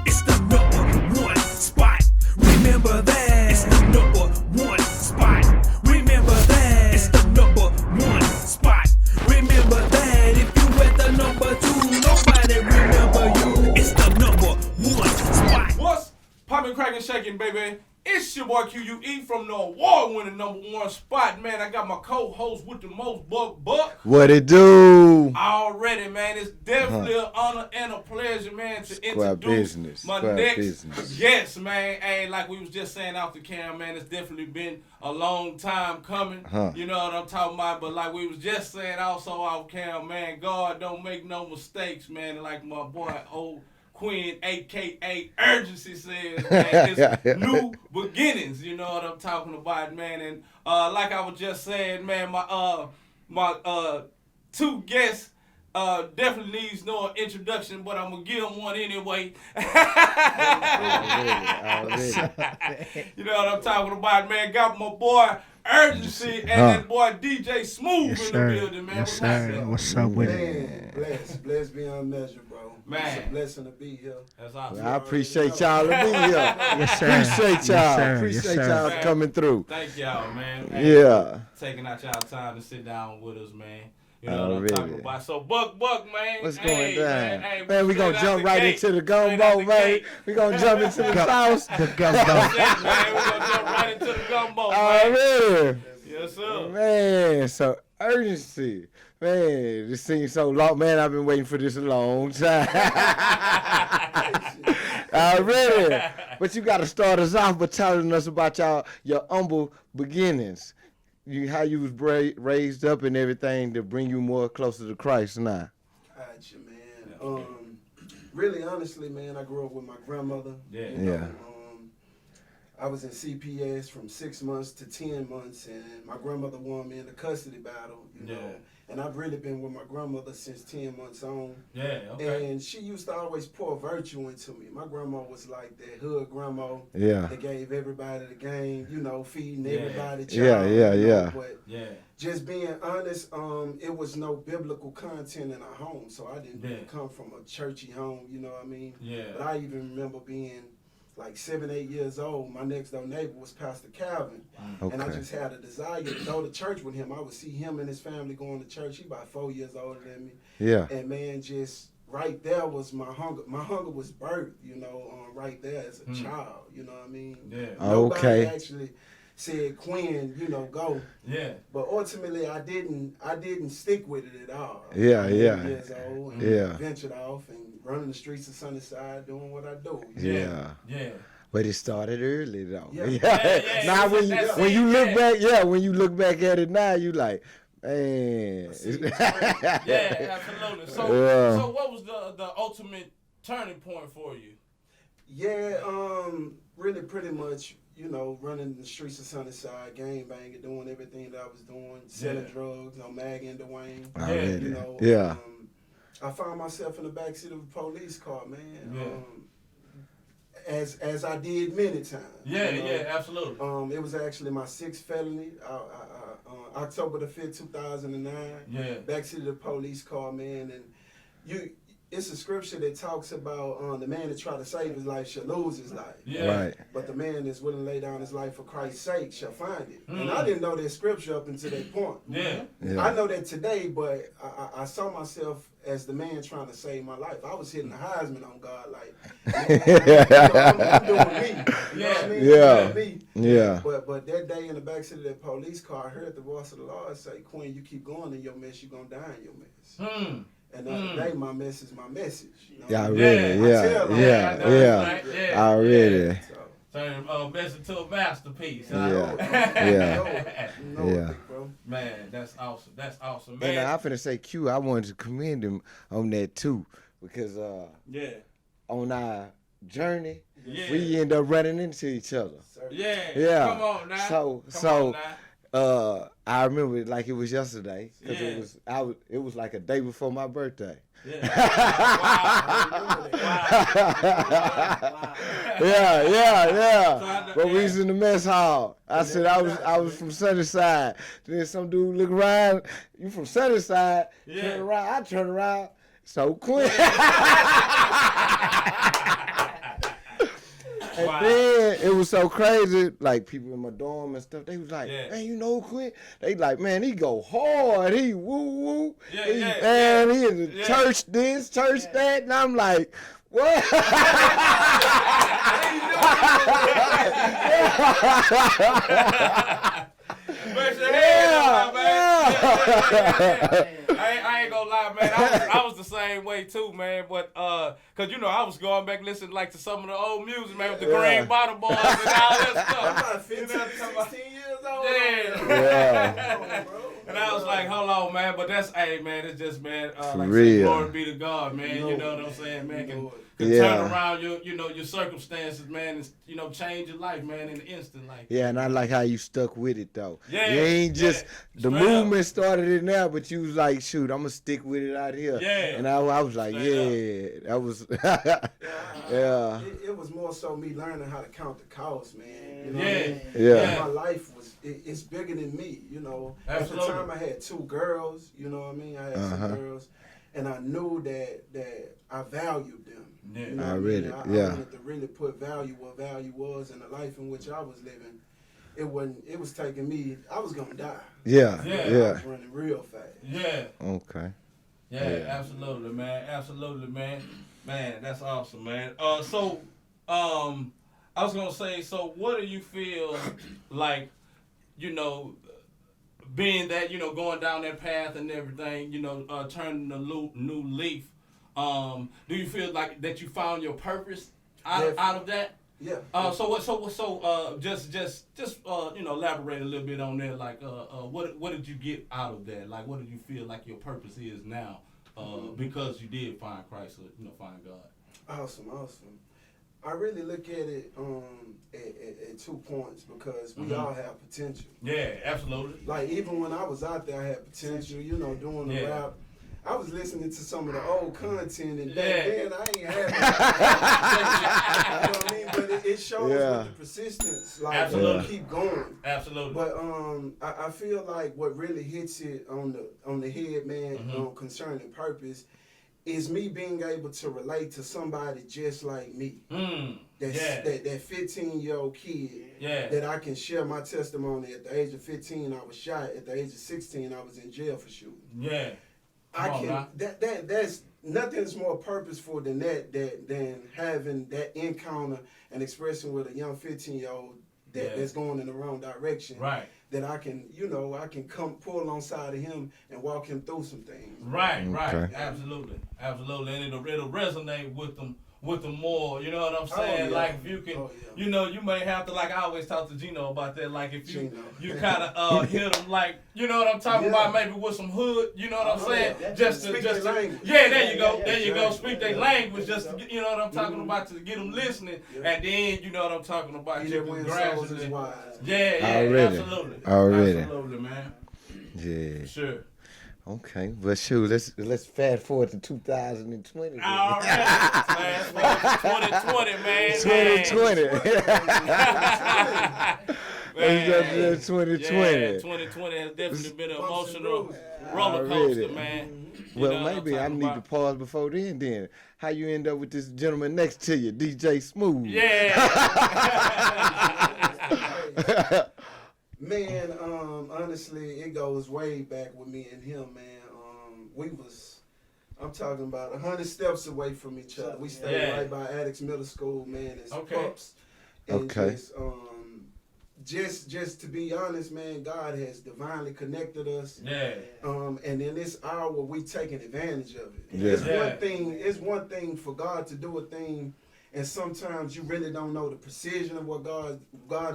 It's the number one spot. Remember that. It's the number one spot. Remember that. It's the number one spot. Remember that. If you at the number two, nobody remember you. It's the number one spot. What's poppin', crackin', shaking, baby? It's your boy Q.U.E from the award-winning number one spot, man. I got my co-host with the most buck. What it do? Already, man. It's definitely an honor and a pleasure, man, to introduce my next guest, man. Hey, like we was just saying off the camera, man, it's definitely been a long time coming. You know what I'm talking about? But like we was just saying also off camera, man, God don't make no mistakes, man. And like my boy old Queen, a.k.a. Urgency, says, man, it's new beginnings, you know what I'm talking about, man. And like I was just saying, man, my two guests definitely needs no introduction, but I'm going to give them one anyway. You know what I'm talking about, man. Got my boy Urgency and that boy DJ Smoove in the building, man. Yes, sir. What's up with it? Blessed beyond measure, bro. Man. It's a blessing to be here. That's awesome. I appreciate y'all to be here. Yes, sir. Appreciate y'all. Yes, sir. Appreciate Yes, y'all sir. coming through. Thank y'all, man. Yeah. Taking out y'all time to sit down with us, man. You know what I'm talking about. So, Buck, man. What's going down? Man, we going to jump right into the gumbo, man. We going to jump into the sauce. The gumbo. Man, we going to jump right into the gumbo, man. Already. Yes, sir. Man, so Urgency. Man, this seems so long. Man, I've been waiting for this a long time. Already. But you got to start us off by telling us about your humble beginnings. How you was raised up and everything to bring you more closer to Christ now. Gotcha, man. Really, honestly, man, I grew up with my grandmother. Yeah. You know, I was in CPS from 6 months to 10 months, and my grandmother won me in the custody battle, you know. And I've really been with my grandmother since 10 months on. Yeah, okay. And she used to always pour virtue into me. My grandma was like that hood grandma. Yeah. That gave everybody the game, you know, feeding everybody. Yeah, yeah. But just being honest, it was no biblical content in our home, so I didn't really come from a churchy home, you know what I mean? Yeah. But I even remember being like 7, 8 years old. My next door neighbor was Pastor Calvin. Okay. And I just had a desire to go to church with him. I would see him and his family going to church. He about 4 years older than me. Yeah. And man, just right there was my hunger. My hunger was birthed, you know, right there as a child. You know what I mean? Yeah. Nobody actually said, Quinn, you know, go. Yeah. But ultimately, I didn't stick with it at all. Yeah, yeah. Years old and ventured off and running the streets of Sunnyside, doing what I do. Yeah. But it started early though. Yeah. Now when you look back at it now, you like, man. Yeah, absolutely. So what was the ultimate turning point for you? Yeah, really pretty much, you know, running the streets of Sunnyside, gang banging, doing everything that I was doing, selling drugs on Maggie and Dwayne. You know, I found myself in the backseat of a police car, man. As I did many times. Yeah, you know? yeah, absolutely. It was actually my 6th felony. October the 5th, 2009. Yeah. Backseat of the police car, man, and it's a scripture that talks about the man that try to save his life shall lose his life. Yeah. Right. But the man that's willing to lay down his life for Christ's sake shall find it. And I didn't know that scripture up until that point. Yeah. I know that today, but I saw myself as the man trying to save my life. I was hitting the Heisman on God, like, I'm doing me. You know what I mean? Yeah. Me. Yeah. But that day in the backseat of that police car, I heard the voice of the Lord say, Quinn, you keep going in your mess, you're going to die in your mess. And today, my mess is my message. You know? Yeah, already. Turn message to a masterpiece. Man, that's awesome. That's awesome, man. And I'm finna say, Q, I wanted to commend him on that too, because on our journey, we end up running into each other. Yeah. Come on now. I remember it like it was yesterday, because it was like a day before my birthday. Yeah. But we was in the mess hall. I said I was from Sunnyside. Then some dude look around. You from Sunnyside? Turn around. I turn around. So Quinn. And then it was so crazy, like people in my dorm and stuff, they was like, man, you know Quinn? They like, man, he go hard, he woo-woo. He in the church this, church that, and I'm like, what? I ain't gonna lie, man. I was the same way too, man. But cause you know I was going back listening like to some of the old music, man, with the Green Bottle Boys and all that stuff. I'm about 15, 16 years old. Yeah. And I was like, hold on, man. But that's, man, it's just, man, like I said, glory be to God, man. You know what I'm saying, man? Can turn around your circumstances, man, and change your life, man, in an instant, like. Yeah, and I like how you stuck with it though. Yeah, you ain't just the straight movement up. Started in there, but you was like, shoot, I'm gonna stick with it out here. Yeah, and I was like, that was. It was more so me learning how to count the cost, man. You know Yeah. what I mean? Yeah. My life was it's bigger than me, you know. Absolutely. At the time I had 2 girls, you know what I mean? I had 2 girls, and I knew that I valued them. Yeah. You know I what read mean? it. I wanted to really put value what value was in the life in which I was living. It was taking me, I was gonna die. Yeah. I was running real fast. Yeah. Okay. Yeah, absolutely, man. Absolutely, man. Man, that's awesome, man. So, I was gonna say, so what do you feel like, being that, going down that path and everything, turning a new leaf, do you feel like that you found your purpose out of that? Yeah. Just elaborate a little bit on that. Like, what did you get out of that? Like, what did you feel like your purpose is now? Because you did find Christ, or, find God. Awesome. I really look at it at 2 points because we all have potential. Yeah, absolutely. Like even when I was out there, I had potential. Doing the rap. I was listening to some of the old content, and back then I ain't had it. You know what I mean? But it shows with the persistence, like absolutely. Keep going. Absolutely. But I feel like what really hits it on the head, man, concerning purpose, is me being able to relate to somebody just like me. That 15-year-old kid that I can share my testimony. At the age of 15, I was shot. At the age of 16, I was in jail for shooting. Yeah. That's nothing's more purposeful than than having that encounter and expressing with a young 15-year-old that's going in the wrong direction. Right. That I can come pull alongside of him and walk him through some things. Right. Absolutely. And it'll resonate with them more, you know what I'm saying? Like if you can, you may have to, like I always talk to Gino about that, like if you kind of hit them, like, you know what I'm talking about, maybe with some hood, you know what I'm saying? Just to there you go, speak their language, just to, you know what I'm talking about, to get them listening, and then, you know what I'm talking about, you can gradually, absolutely, man. Yeah. Sure. Okay, but shoot, let's fast forward to 2020. All right, fast forward to 2020, man. 2020. Man. 2020. Yeah, 2020 has definitely been an emotional roller coaster, man. Well, maybe I need to pause before then. How you end up with this gentleman next to you, DJ Smoove? Yeah. Man, honestly, it goes way back with me and him, man. I'm talking about 100 steps away from each other. We stayed right by Addicts Middle School, man. It's pups. And just to be honest, man, God has divinely connected us. Yeah. And in this hour, we taking advantage of it. Yeah. It's one thing for God to do a thing, and sometimes you really don't know the precision of what God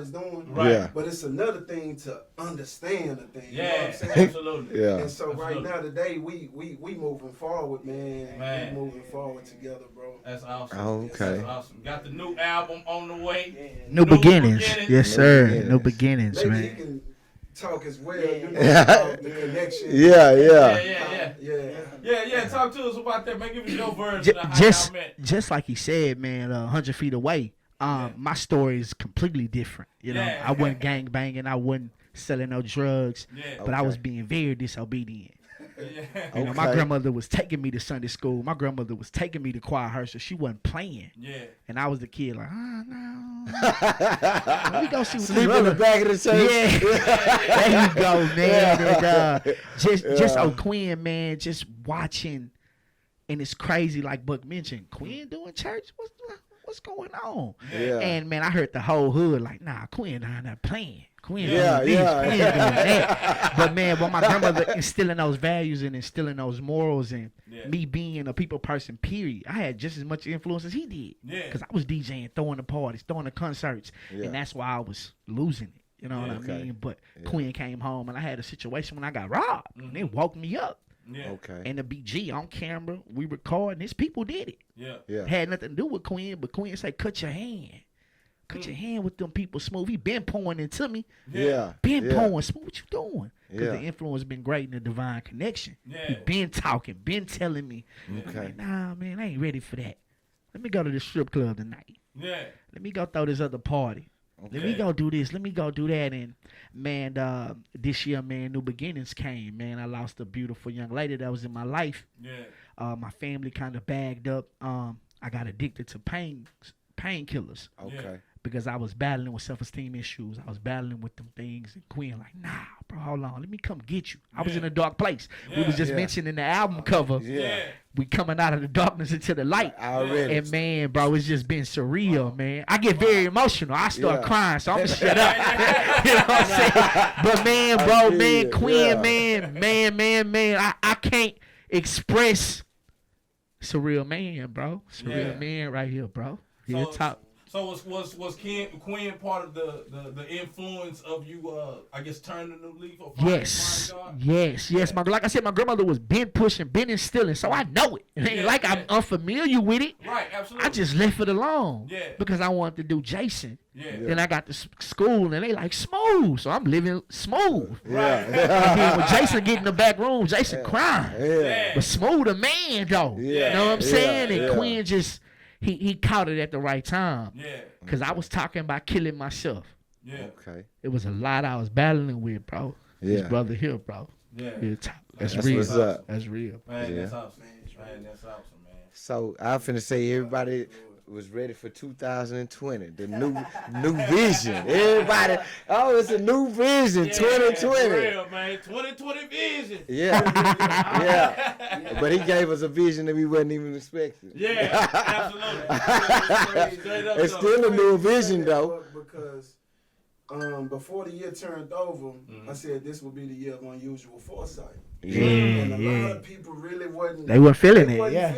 is doing. Right. Yeah. But it's another thing to understand the thing. Yeah, you know what I'm saying? absolutely. Yeah. And so right now today we moving forward, man. We moving forward together, bro. That's awesome. Okay. That's awesome. Got the new album on the way. New beginnings. Yes, sir. New beginnings, Maybe man. he can talk as well, about the connection. Yeah. Talk to us about that, man. Give us your version of how y'all met. Just like he said, man, 100 feet away. My story is completely different. I wasn't gang banging. I wasn't selling no drugs. Yeah. But I was being very disobedient. You know, my grandmother was taking me to Sunday school. My grandmother was taking me to choir rehearsal. She wasn't playing. Yeah. And I was the kid like, no. Let me go see what Sleep in the back of the church. Yeah. There you go, man. And, just Queen, man, just watching. And it's crazy, like Buck mentioned, Queen doing church? What's going on? Yeah. And, man, I heard the whole hood like, nah, Queen down there playing. Queen doing Yeah, this, yeah. Queen doing that. But, man, when my grandmother instilling those values and instilling those morals and me being a people person, period, I had just as much influence as he did. Yeah. Because I was DJing, throwing the parties, throwing the concerts. Yeah. And that's why I was losing it. You know what I mean? But Queen came home, and I had a situation when I got robbed. And it woke me up. Yeah. Okay. And the BG on camera, we recording this. People did it. Yeah. Yeah. Had nothing to do with Queen, but Queen said, cut your hand. Cut your hand with them people, Smoove. He been pouring into me. Yeah. Been pouring. Smoove, what you doing? Because Yeah. the influence been great in the divine connection. Yeah. He been talking, been telling me. Okay. Like, nah, man, I ain't ready for that. Let me go to the strip club tonight. Yeah. Let me go throw this other party. Let me go do this. Let me go do that. And, man, this year, man, new beginnings came, man. I lost a beautiful young lady that was in my life. Yeah. My family kind of bagged up. I got addicted to painkillers. Okay. Because I was battling with self-esteem issues. I was battling with them things. And Queen like, nah, bro, hold on. Let me come get you. I was in a dark place. We was just mentioning the album cover. Yeah. We coming out of the darkness into the light. Already. And, man, bro, it's just been surreal, man. I get very emotional. I start crying, so I'm going to shut up. You know what I'm saying? But, man, bro, man, Queen, man, I can't express surreal man, bro. Surreal man right here, bro. Real top. So was Queen part of the influence of you? I guess turning the leaf. Yes. Like I said, my grandmother was been pushing, been instilling, so I know it. It ain't like I'm unfamiliar with it. Right, absolutely. I just left it alone. Yeah. Because I wanted to do Jason. Yeah. Then I got to school and they like smooth, so I'm living smooth. Yeah. And then when Jason get in the back room, Jason crying. Yeah. But Smooth a man though. Yeah. You know what I'm saying? And Yeah. Queen just he caught it at the right time. Yeah. Cause I was talking about killing myself. Yeah. Okay. It was a lot I was battling with, bro. Yeah. His brother here, bro. Yeah. That's That's real. what's up. That's real. Man, Yeah. that's awesome. Man, that's awesome, man. So I finna say everybody was ready for 2020, the new vision. Everybody, it's a new vision, 2020. Real, man. 2020 vision. Yeah. But he gave us a vision that we wasn't even expecting. Yeah, absolutely. Straight up, It's still a new vision though. Because before the year turned over, I said this would be the year of unusual foresight. And a lot of people really wasn't. They weren't feeling it. They Yeah.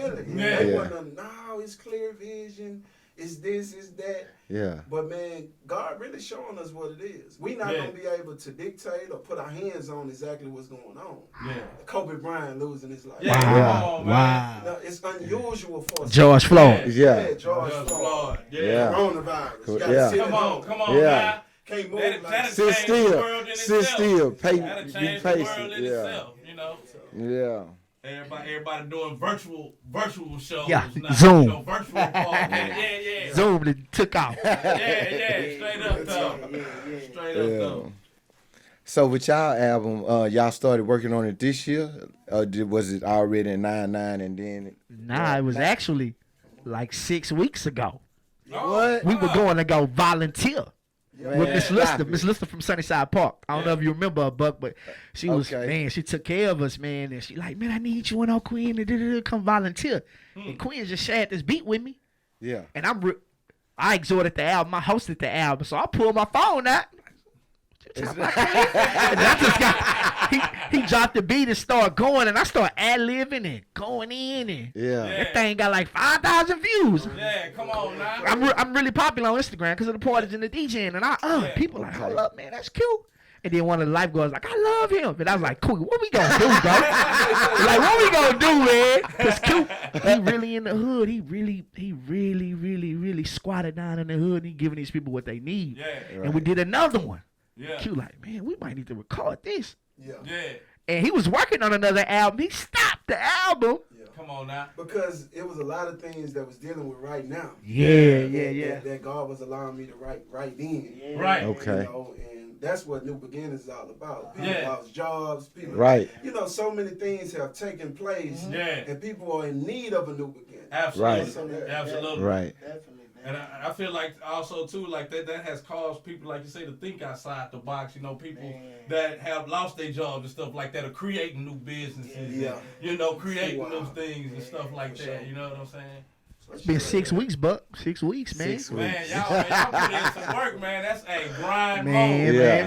wasn't. No, it's clear vision. It's this. It's that. Yeah. But man, God really showing us what it is. We not gonna be able to dictate or put our hands on exactly what's going on. Yeah. Kobe Bryant losing his life. Yeah. Come on, man. Wow. No, it's unusual foresight. George Floyd. Yeah. George Floyd. Yeah. Coronavirus. Cool. You gotta Yeah. sit at Come on, home. come on, Yeah. man. Can't move That'll like Sit change the world in still. Sit itself. still. That'll Be change the world patient. in itself, you know. Yeah. Everybody doing virtual shows Yeah. now. Zoom. You know, virtual podcast. Yeah. Zoom that took off. Yeah. Straight up though. Straight up though. So with y'all album, y'all started working on it this year? Or was it already in 9/9 and then? Nah, it was actually like 6 weeks ago. What? We were going to go volunteer with Miss Lister. stop Miss it. Lister from Sunnyside Park. I don't know if you remember her, Buck, but she was, Okay. man, she took care of us, man. And she like, man, I need you and old Queen to come volunteer. And Queen just shared this beat with me. Yeah. And I exhorted the album. I hosted the album. So I pulled my phone out. And I just got, he dropped the beat and started going, and I started ad-libbing and going in, and that thing got like 5,000 views. Yeah, come on now. I'm really popular on Instagram because of the parties and the DJing, and people like, hold up, man, that's cute. And then one of the lifeguards like, I love him. And I was like, cool, what we gonna do, bro? Like, what we gonna do, man? Because Q, he really in the hood. He really squatted down in the hood and he giving these people what they need. Yeah. And we did another one. Yeah. Q like, man, we might need to record this. Yeah. And he was working on another album. He stopped the album. Come on now. Because it was a lot of things that was dealing with right now. Yeah. That God was allowing me to write then. Right. Okay. You know, and that's what New Beginnings is all about. People lost jobs. People, you know, so many things have taken place, and people are in need of a new beginning. Absolutely, absolutely, right. Definitely. And I feel like also too, like that has caused people, like you say, to think outside the box. You know, people that have lost their jobs and stuff like that are creating new businesses. And, you know, creating new things and stuff like that. You know what I'm saying? It's been 6 weeks, Buck. 6 weeks, man. 6 weeks. Man, y'all put in some work, man. That's a grind mode.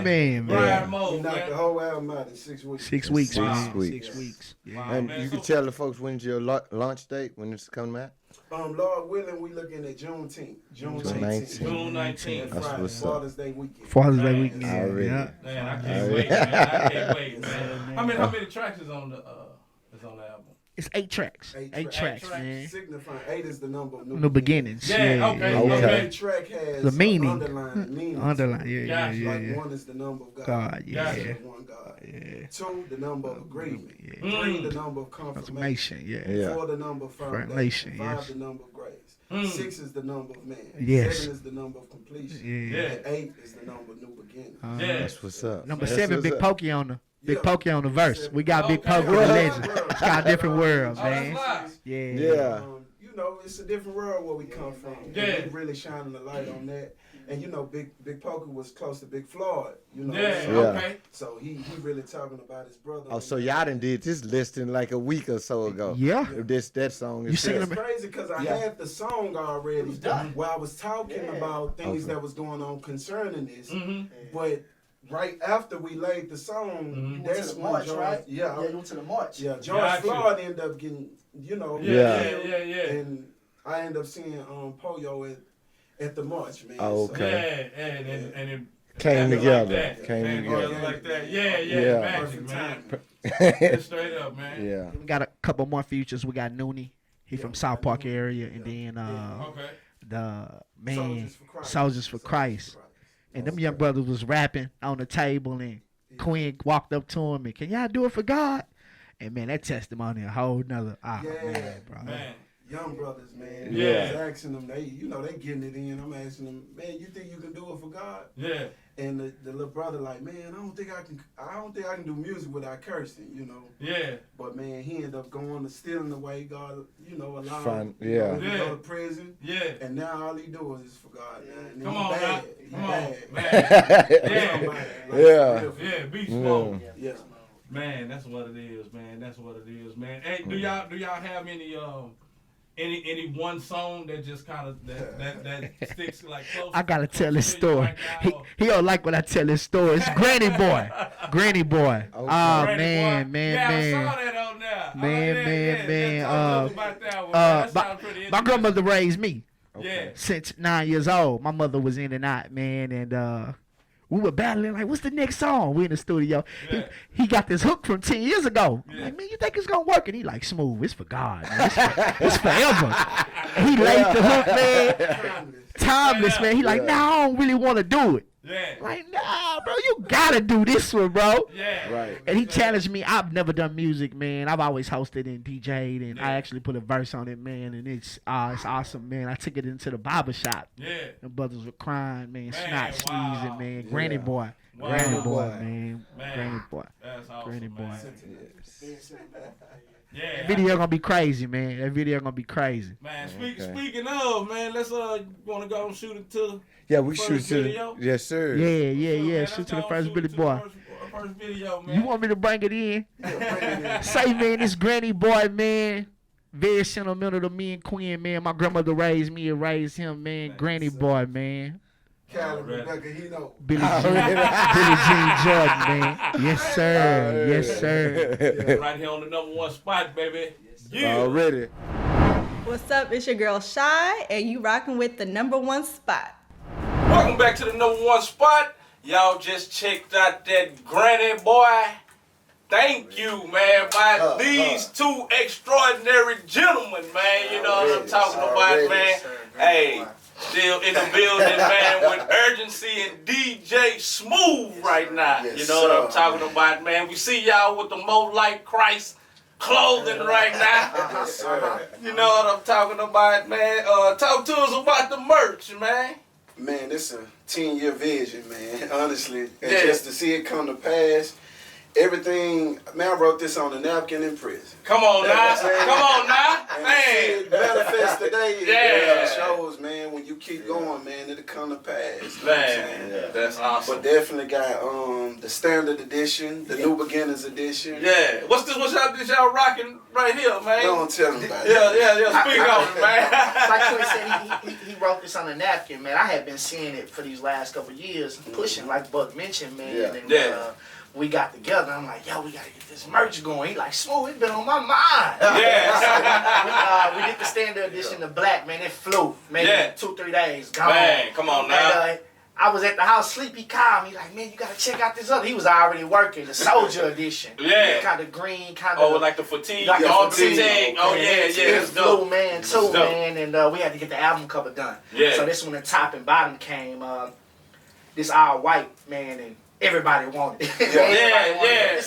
Man. Grind mode, You knocked man. the whole album out in 6 weeks. 6 weeks, man. 6 weeks. 6 weeks. Yeah. Wow, And man. you can tell the folks when's your launch date, when it's coming out? Lord willing, we looking at Juneteenth. June 19th. June 19th. That's Friday, what's up. Father's Day weekend. Father's Day Man, weekend. already. Yeah. Man, I can't wait, man. I can't wait, man. How many tracks is on the album? It's 8 tracks. 8 8 tracks, man. Signifying 8 is the number of New beginnings. Yeah, okay. Okay. Each track has The meaning. underlying meaning. Underline, yeah. Like 1 is the number of God. God, yeah. Gotcha. One God. Yeah. 2, the number of agreement. Yeah. 3, the number of confirmation. Confirmation, yeah. 4, the number of foundation. Foundation, 5, yes. the number of grace. 6 is the number of man. Yes. 7 is the number of completion. Yeah. And 8 is the number of new beginning. That's what's up. Number That's 7, what's Big up. Pokey on the Yeah. Pokey on the verse. We got Big Okay. Pokey, the legend. It's got a different world, Oh, that's man. nice. Yeah. Yeah. You know, it's a different world where we come from. Yeah. And we really shining the light on that. And you know, Big Poker was close to Big Floyd. You know, Yeah, so, okay. so he really talking about his brother. Oh, so y'all done did this listing like a week or so ago. Yeah. That song is You seen It's it? crazy because I had the song already where I was talking about things that was going on concerning this. But right after we laid the song, that's when March, George, right? yeah, you went to the March. George Gotcha. Floyd ended up getting, you know, Yeah. and I ended up seeing Poyo at the march, man. Oh, So, okay. Yeah, and it Came happened together. Like that. Came together. like that. Yeah, Yeah. magic, man. Straight up, man. Yeah. We got a couple more features. We got Noonie. He from South Park area. And then Okay. the man Soldiers for Christ. Soldiers for Christ. And them young brothers was rapping on the table, and Queen walked up to him and, can y'all do it for God? And man, that testimony a whole nother man, bro. Man. Young brothers, man. Yeah. I was asking them, they getting it in. I'm asking them, man, you think you can do it for God? Yeah. And the little brother like, man, I don't think I can do music without cursing, you know. Yeah. But man, he ended up going to stealing away. God, you know, allowed Fun, him yeah. to go to prison. Yeah. And now all he does is for God, man. And Come he on, bad. man. He Come on, bad. man. Yeah. Yeah. Yeah, beast mode. Yeah. Man, that's what it is, man. That's what it is, man. Hey, do y'all have any one song that just kind of that sticks like close? I gotta tell this to you story. right now, He don't like when I tell this story. It's Granny Boy. Granny Boy. Oh Granny man, Boy? man, Yeah, man. I saw that on there. Man. Talk to us about that one, man. That sounds pretty My interesting. grandmother raised me Yeah. since 9 years old. My mother was in and out, man, and we were battling like, what's the next song? We in the studio. Yeah. He got this hook from 10 years ago. I'm Yeah. like, man, you think it's gonna work? And he like, Smoove, it's for God, man. It's forever. And he laid the hook, man. Timeless, man. He like, nah, I don't really want to do it. Yeah. Like, nah, bro, you gotta do this one, bro. Yeah. Right. And he challenged me. I've never done music, man. I've always hosted and DJ'd, and I Yeah. actually put a verse on it, man. And it's awesome, man. I took it into the barber shop. Yeah. The brothers were crying, man. Snot wow. sneezing, man. Granny boy. Wow. Granny boy, Boy. man. Man. Granny boy. That's awesome, Granny boy. man. Yeah. That video gonna be crazy, man. That video gonna be crazy. Man, Okay. speaking of, man, let's want to go and shoot it to Yeah, we First shoot to video? yes, sir. Yeah. man, Shoot let's to the go first shoot Billy to boy. the first video, man. You want me to bring it in? Say, man, this Granny boy, man. Very sentimental to me and Queen, man. My grandmother raised me and raised him, man. Granny boy, man. Callie, Rebecca, he know. Billy Jean Jordan, man. Yes, sir. Yes, sir. Right here on the #1 spot, baby. Yeah. Already. What's up? It's your girl Shy, and you rocking with the #1 spot. Welcome back to the #1 spot. Y'all just checked out that Granny boy. Thank you, man, by these two extraordinary gentlemen, man. You know what I'm talking about, man. Hey, still in the building, man, with Urgency and DJ Smoove right now. You know what I'm talking about, man. We see y'all with the More Like Christ clothing right now. You know what I'm talking about, man. Talk to us about the merch, man. Man, it's a 10-year vision, man, honestly. And Yeah. just to see it come to pass, everything, man, I wrote this on a napkin in prison. Come on now. Come on now. And Man. see it manifest today. Yeah. It shows, man, when you keep going, man, it'll come to pass. You know what I'm saying? Man, that's awesome. But definitely got the standard edition, the new beginners edition. Yeah. What's y'all rocking right here, man? Don't tell them about it. Yeah. Speak on it, man. Like Quinn said, he wrote this on a napkin, man. I had been seeing it for these last couple of years, pushing, like Buck mentioned, man. Yeah. And, we got together. I'm like, yo, we gotta get this merch going. He like, Smoove, it's been on my mind. Yeah. We did the standard edition, the black, man. It flew, man. Yeah. 2-3 days gone. Man, come on now. And, I was at the house sleep. He called me like, man, you gotta check out this other. He was already working the soldier edition. Yeah. Kind of green, kind of. Oh, like the fatigue. Like the fatigue. Oh yeah. It It's flew, dope. man, too, man. And we had to get the album cover done. Yeah. So this when the top and bottom came. This all white, man, and everybody wanted it. Yeah.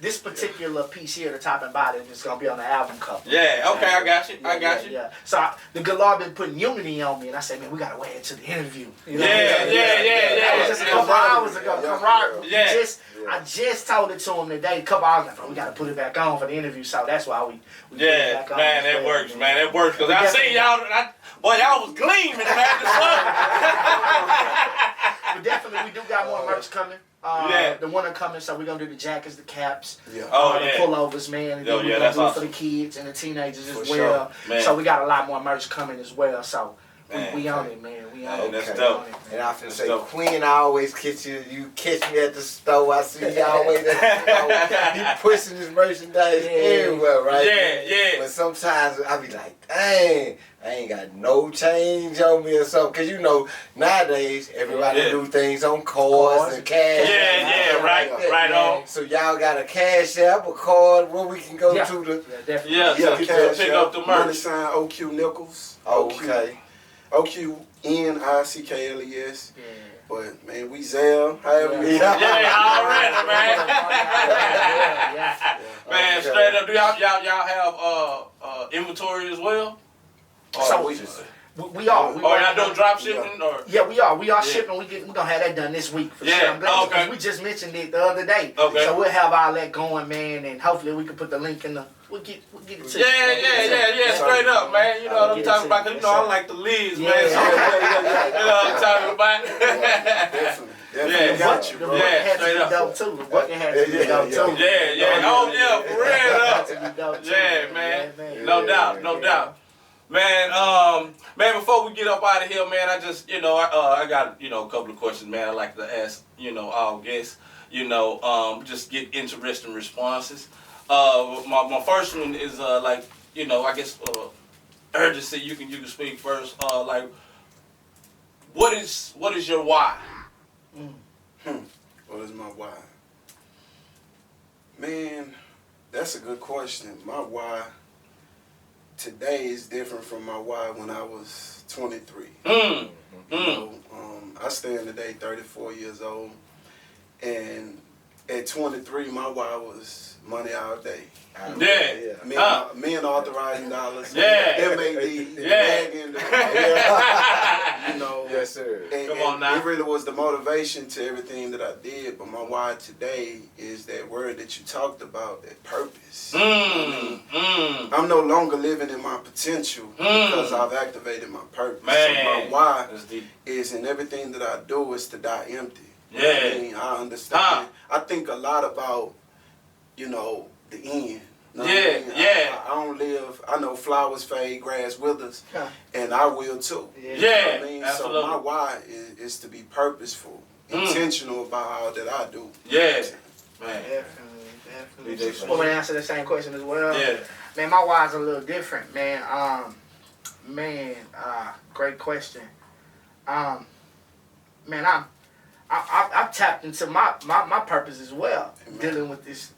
This particular piece here, the top and bottom, is gonna be on the album cover. Yeah. Okay, I got you. I got you. Yeah. So the good Lord been putting unity on me, and I said, man, we gotta wear it to the interview. You know Yeah. That was just a couple hours ago. Camaraderie. Yeah. I just told it to him today. A couple hours ago, bro, we gotta put it back on for the interview. So that's why we put it Yeah, back on. man, that works, man. That works. Cause I seen y'all. Boy, y'all was gleaming, man. But definitely, we do got more merch coming. The winter coming, so we're gonna do the jackets, the caps, the pullovers, man. And then we're gonna do it for the kids and the teenagers as well. Sure. So we got a lot more merch coming as well. So we on it, man. We on it. That's dope. And I feel say, Queen, I always catch you. You catch me at the store. I see you always at the store. He pushing his merchandise everywhere, right? Yeah. But sometimes I be like, dang, I ain't got no change on me or something. Cause you know, nowadays everybody do things on cards and cash. Yeah, right on. So y'all got a cash app, a card where we can go to the. Definitely. Pick up the merch. Money sign OQ Nichols. Okay. OQNICKLES. Yeah. But man, we Zell. However we Already, man. Man, Okay. straight up, do y'all have inventory as well? So we are. Y'all doing drop shipping or? Yeah, we are. We are shipping. We gonna have that done this week for sure. I'm glad because we just mentioned it the other day. Okay. So we'll have all that going, man, and hopefully we can put the link in the. We'll get it to you. Yeah. Straight up, man. You know what I'm talking about? Cause you know I like the leads, man. So, you know what I'm talking about? Definitely got you, The bro. bucket has to straight be up. dope too. The bucket has to be dope too. Yeah. Oh yeah, for real. To be dope too. Yeah, man. No doubt. Man, before we get up out of here, man, I just, I got, a couple of questions, man. I like to ask, all guests, just get interesting responses. My first one is, I guess, urgency. You can speak first. What is your why? What is my why? Man, that's a good question. My why today is different from my why when I was 23. You know, I stand today 34 years old, and at 23, my why was money all day. Men authorizing dollars. MAD. Bagging. Yes, sir. Come on now. It really was the motivation to everything that I did. But my why today is that word that you talked about, that purpose. I'm no longer living in my potential because I've activated my purpose. Man. So my why is in everything that I do is to die empty. Yeah. I mean, I understand. I think a lot about, the end. I don't live, I know flowers fade, grass withers, and I will too. Yeah, I mean, absolutely. so my why is to be purposeful, intentional about all that I do. Yeah, man. Definitely. I'm going to answer the same question as well. Yeah. Man, my why is a little different, man. Great question. Man, I've tapped into my purpose as well, dealing with this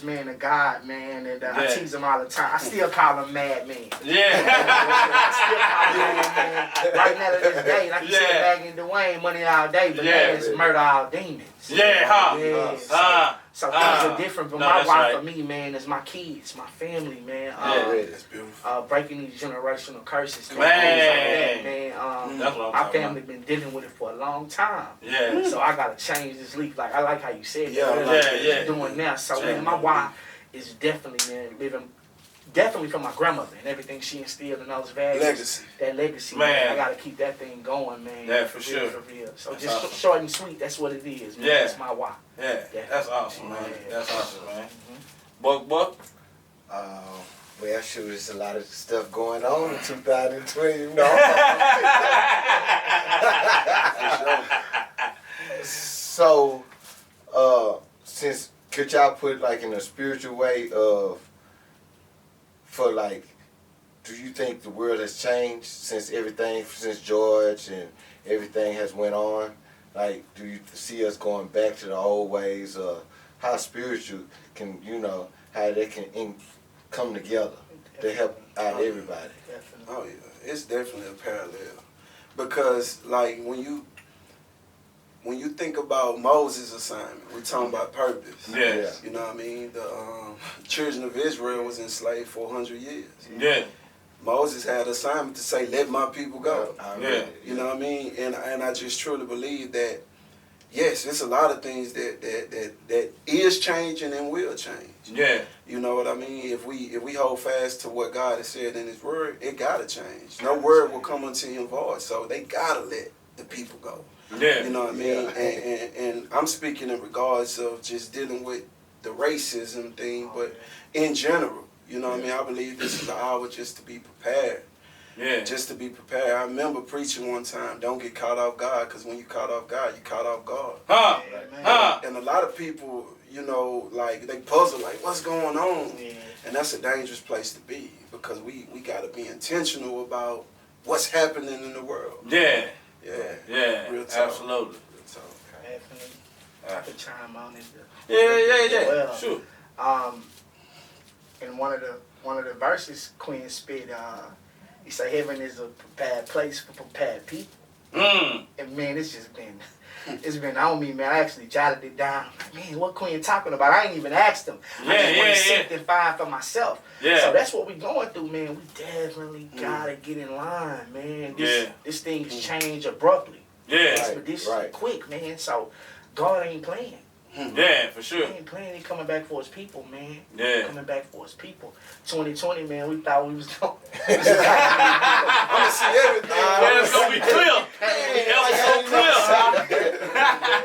man of God, man, and I tease him all the time. I still call him Madman. Yeah. I still call him Madman. Right now to this day, like you said, back in Dwayne, money all day, but man, it's murder all demons. So things are different, but my why for me, man, is my kids, my family, man. That's beautiful. Breaking these generational curses, man. That's what my family been dealing with it for a long time. Yeah. So I gotta change this leaf. Like I like how you said doing now. So man, my why is definitely, man, living. Definitely from my grandmother and everything she instilled in those values. Legacy. That legacy, man. I gotta keep that thing going, man. Yeah, for sure. For real. So that's just awesome. short and sweet, that's what it is, man. That's my why. Yeah, that's awesome, man. That's awesome, man. Buck. Well, sure, there's a lot of stuff going on in 2020, you know. So, since could y'all put like in a spiritual way of, for like, do you think the world has changed since George and everything has went on? Like, do you see us going back to the old ways? How spiritual can, you know, how they can come together to help out everybody? Oh yeah, it's definitely a parallel, because like when you think about Moses' assignment, we're talking about purpose. Yeah. You know what I mean? The children of Israel was enslaved 400 years. Yeah. Moses had an assignment to say, let my people go. Yeah. You know what I mean? And I just truly believe that, yes, it's a lot of things that is changing and will change. Yeah. You know what I mean? If we hold fast to what God has said in his word, it gotta change. No word will come unto him void. So they gotta let the people go. Yeah. You know what I mean? And I'm speaking in regards of just dealing with the racism thing, but in general, you know what I mean? I believe this is an hour just to be prepared. Yeah. Just to be prepared. I remember preaching one time, don't get caught off guard, because when you caught off guard, you caught off guard. And a lot of people, you know, like, they puzzle, like, what's going on? Yeah. And that's a dangerous place to be, because we got to be intentional about what's happening in the world. Yeah. Yeah. Real talk. Absolutely. Real talk. Definitely. I could chime on it. Yeah. Well, sure. In one of the verses, Queen spit, he said, heaven is a prepared place for prepared people. And man, it's been on me, man. I actually jotted it down. Man, what Queen talking about? I ain't even asked him. I just want to sit and find for myself. Yeah. So that's what we going through, man. We definitely gotta get in line, man. This thing has changed abruptly. Yeah. Expeditiously quick, man. So God ain't playing. Yeah, for sure. He ain't playing. He coming back for his people, man. Yeah. Coming back for his people. 2020, man, we thought we was going. I'm gonna see everything. It's gonna be clear.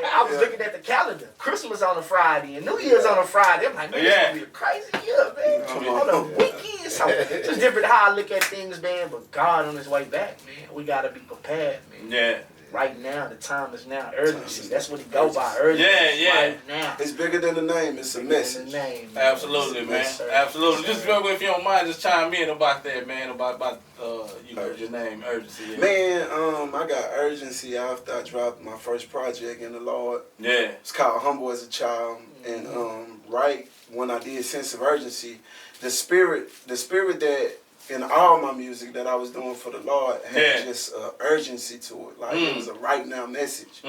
I was looking at the calendar. Christmas on a Friday and New Year's on a Friday. I'm like, man, it's gonna be a crazy year, man. On a weekend. So it's just different how I look at things, man. But God on his way back, man. We gotta be prepared, man. Yeah. Right now, the time is now. Urgency. That's what he go by. Urgency. Right now. It's bigger than the name. It's a message. The name, absolutely, man. Absolutely. Just if you don't mind, just chime in about that, man. About you know, your name, urgency. Yeah. Man, I got urgency after I dropped my first project in the Lord. Yeah. It's called Humble as a Child, and right when I did Sense of Urgency, the spirit that in all my music that I was doing for the Lord had just urgency to it. Like it was a right now message.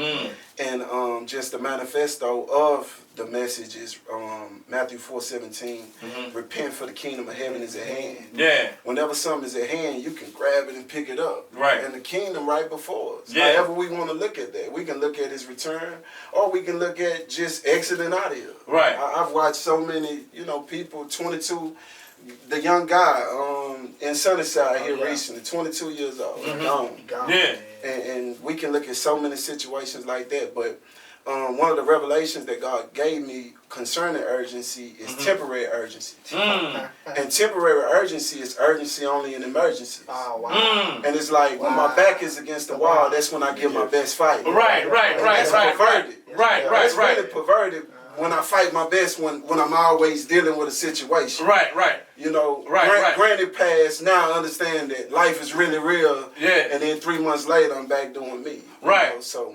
And just the manifesto of the message is Matthew 4:17. Repent, for the kingdom of heaven is at hand. Yeah. Whenever something is at hand, you can grab it and pick it up. Right. And the kingdom right before us. Yeah. However we want to look at that. We can look at his return, or we can look at just exiting out of here. Right. I've watched so many, people, 22, the young guy in Sunnyside here recently, 22 years old, gone. Yeah. And we can look at so many situations like that, but one of the revelations that God gave me concerning urgency is temporary urgency. And temporary urgency is urgency only in emergencies. Oh, wow. And it's like when my back is against the wall, that's when I give my best fight. Right. Perverted. Right. It's really perverted when I fight my best when I'm always dealing with a situation. Right. Granny passed, now I understand that life is really real. Yeah. And then 3 months later, I'm back doing me. Right. So,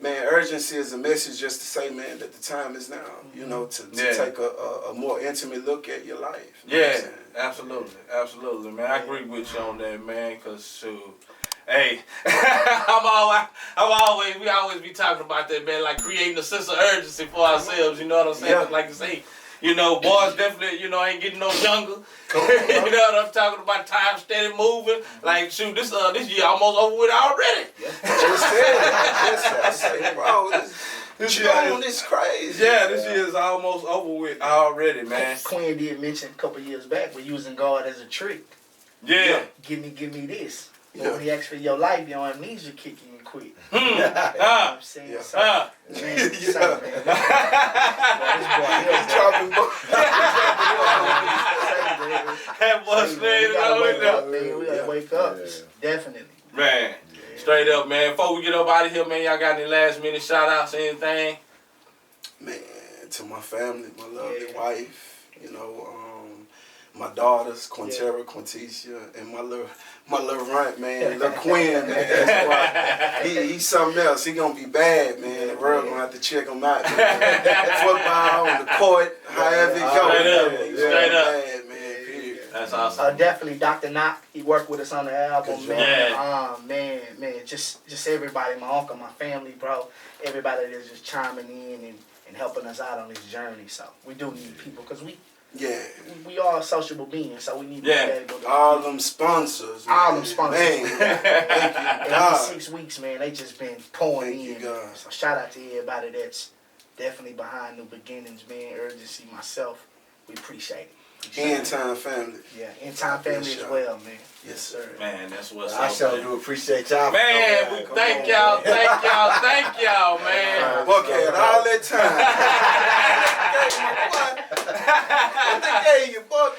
man, urgency is a message just to say, man, that the time is now, to take a more intimate look at your life. Yeah, absolutely, man. I agree with you on that, man, because, Hey, we always be talking about that, man, like creating a sense of urgency for ourselves, you know what I'm saying? Yeah. Like to say, you know, boys definitely, you know, ain't getting no younger. You know what I'm talking about? Time steady moving. Like, shoot, this year almost over with already. Just said, I say, bro, this year is crazy. Yeah, this year is almost over with already, man. Queen did mention a couple years back, we're using God as a trick. Yeah. Give me this. Yeah. When he asks for your life, your amnesia kick in quick. You know what I'm saying? Yeah. So, man, this That was man. We gotta wake up. Definitely. Man, straight up, man. Before we get up out of here, man, y'all got any last minute shout outs, anything? Man, to my family, my lovely wife, you know, my daughters, Quintera, Quintisha, and my little runt, man, little Quinn, man. He's something else. He gonna be bad, man. The world gonna have to check him out. Football on the court, however it goes. Straight up. Bad, man. Period. That's awesome. Definitely Dr. Knock. He worked with us on the album, man. Yeah. Man, just everybody, my uncle, my family, bro. Everybody that's just chiming in and helping us out on this journey. So we do need people because we are sociable beings, so we need to be able to all them sponsors. All them sponsors. Man, thank you, God. 6 weeks, man, they just been pouring Thank in. you, God. So shout out to everybody that's definitely behind New Beginnings, man. Urgency, myself, we appreciate it. End time family. Yeah, end time family as well, man. Yes, sir. Man, that's what's I up. sure do appreciate y'all. Man, we thank y'all, man. Buckhead all that time. Hey, you buck.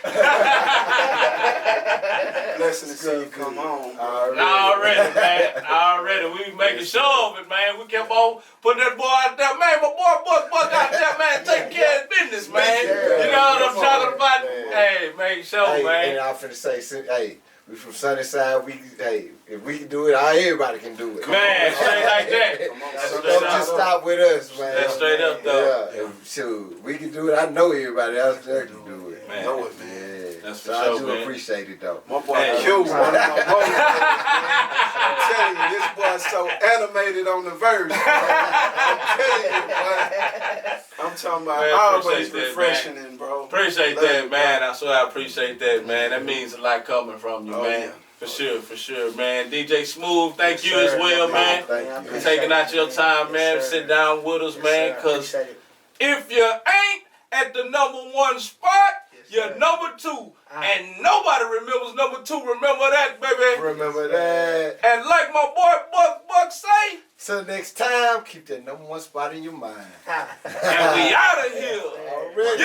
Blessing to see you come home. Already, man. Already. We making sure of it, man. We kept on putting that boy out there. Man, my boy Buck out there, man, taking care of business, man. You know what I'm talking about? Hey, make sure, man. And I'm finna say, hey, we from Sunnyside. If we can do it, everybody can do it. Man, straight like that. So don't just stop with us, man. That's straight up, though. Yeah, shoot, we can do it. I know everybody else there can do it. Man. Know it, man. Yeah. That's So for I sure, do man. appreciate it, though. My boy Q, one of my boys. I'm telling you, this boy's so animated on the verse. I'm telling you, boy. I'm talking about Man, always appreciate that, refreshing, man. bro. Appreciate Love that, you, man. bro. I swear I appreciate that, man. That means a lot coming from you, Oh, man. yeah. For sure, man. DJ Smoove, thank you as well, man. Thank you. For taking out your time, man. Sit down with us, man. Because if you ain't at the #1 spot, you're #2. And nobody remembers #2. Remember that, baby. Remember that. And like my boy Buck say, Till next time, keep that #1 spot in your mind. and we out of here. Already.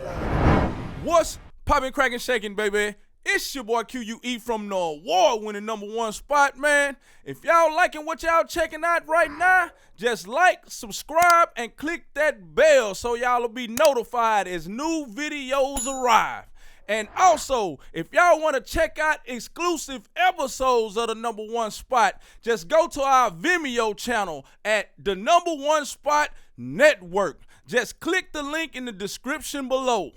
Yeah. What's poppin', crackin', shaking, baby? It's your boy Q.U.E from the award-winning #1 spot, man. If y'all liking what y'all checking out right now, just like, subscribe, and click that bell so y'all will be notified as new videos arrive. And also, if y'all want to check out exclusive episodes of the #1 spot, just go to our Vimeo channel at the #1 spot network. Just click the link in the description below.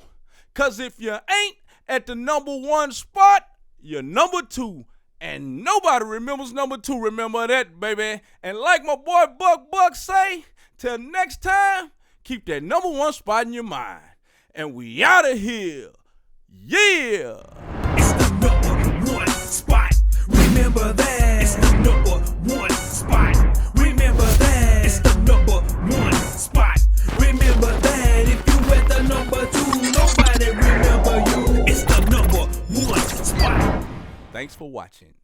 Cause if you ain't at the #1 spot, you're #2. And nobody remembers #2. Remember that, baby. And like my boy Buck say, till next time, keep that #1 spot in your mind. And we out of here. Yeah. It's the #1 spot. Remember that. It's the #1 spot. Remember that. It's the #1 spot. Remember that. If you at the #2, nobody remember you. It's the #1 spot. Thanks for watching.